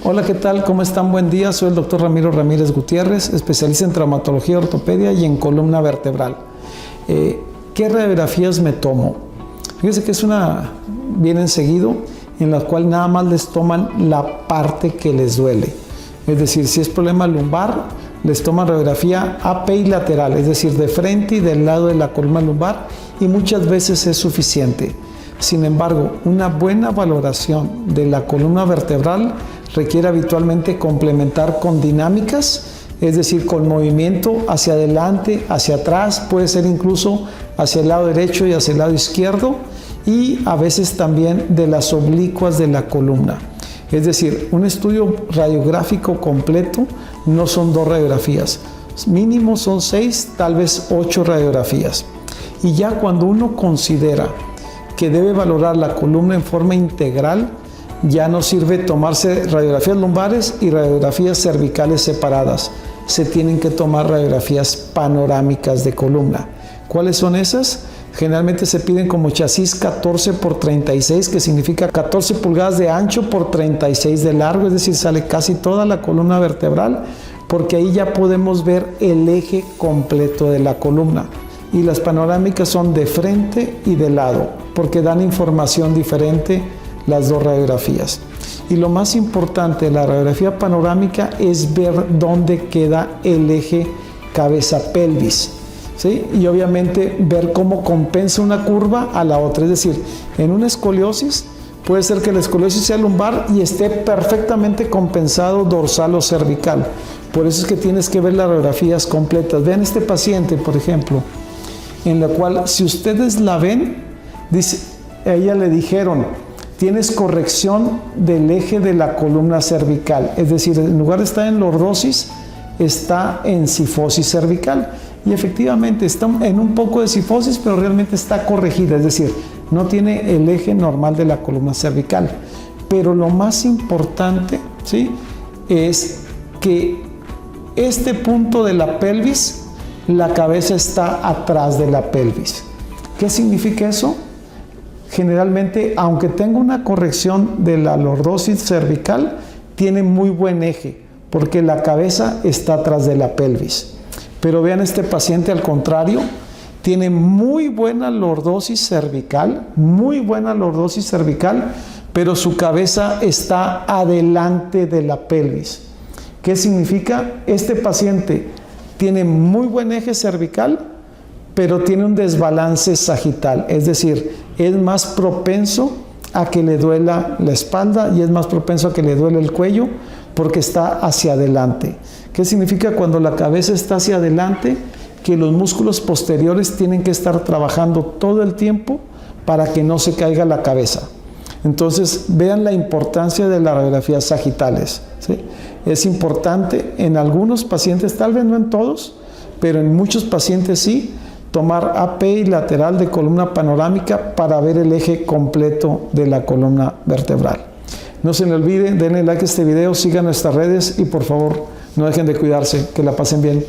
Hola, ¿qué tal? ¿Cómo están? Buen día. Soy el doctor Ramiro Ramírez Gutiérrez, especialista en traumatología y ortopedia y en columna vertebral. ¿Qué radiografías me tomo? Fíjense que vienen seguido, en la cual nada más les toman la parte que les duele. Es decir, si es problema lumbar, les toman radiografía AP y lateral, es decir, de frente y del lado de la columna lumbar, y muchas veces es suficiente. Sin embargo, una buena valoración de la columna vertebral requiere habitualmente complementar con dinámicas, es decir, con movimiento hacia adelante, hacia atrás, puede ser incluso hacia el lado derecho y hacia el lado izquierdo, y a veces también de las oblicuas de la columna. Es decir, un estudio radiográfico completo no son 2 radiografías, mínimo son 6, tal vez 8 radiografías. Y ya cuando uno considera que debe valorar la columna en forma integral, ya no sirve tomarse radiografías lumbares y radiografías cervicales separadas. Se tienen que tomar radiografías panorámicas de columna. ¿Cuáles son esas? Generalmente se piden como chasis 14 por 36, que significa 14 pulgadas de ancho por 36 de largo, es decir, sale casi toda la columna vertebral, porque ahí ya podemos ver el eje completo de la columna. Y las panorámicas son de frente y de lado, porque dan información diferente las 2 radiografías. Y lo más importante de la radiografía panorámica es ver dónde queda el eje cabeza-pelvis, ¿sí? Y obviamente ver cómo compensa una curva a la otra. Es decir, en una escoliosis puede ser que la escoliosis sea lumbar y esté perfectamente compensado dorsal o cervical. Por eso es que tienes que ver las radiografías completas. Vean este paciente, por ejemplo, en la cual, si ustedes la ven, dice, a ella le dijeron: tienes corrección del eje de la columna cervical. Es decir, en lugar de estar en lordosis, está en cifosis cervical. Y efectivamente está en un poco de cifosis, pero realmente está corregida. Es decir, no tiene el eje normal de la columna cervical. Pero lo más importante, ¿sí?, es que este punto de la pelvis, la cabeza está atrás de la pelvis. ¿Qué significa eso? Generalmente, aunque tenga una corrección de la lordosis cervical, tiene muy buen eje, porque la cabeza está atrás de la pelvis. Pero vean este paciente, al contrario, tiene muy buena lordosis cervical, pero su cabeza está adelante de la pelvis. ¿Qué significa? Este paciente tiene muy buen eje cervical, pero tiene un desbalance sagital, es decir, es más propenso a que le duela la espalda y es más propenso a que le duele el cuello porque está hacia adelante. ¿Qué significa cuando la cabeza está hacia adelante? Que los músculos posteriores tienen que estar trabajando todo el tiempo para que no se caiga la cabeza. Entonces, vean la importancia de las radiografías sagitales, ¿sí? Es importante en algunos pacientes, tal vez no en todos, pero en muchos pacientes sí, tomar AP y lateral de columna panorámica para ver el eje completo de la columna vertebral. No se le olvide, denle like a este video, sigan nuestras redes y por favor no dejen de cuidarse. Que la pasen bien.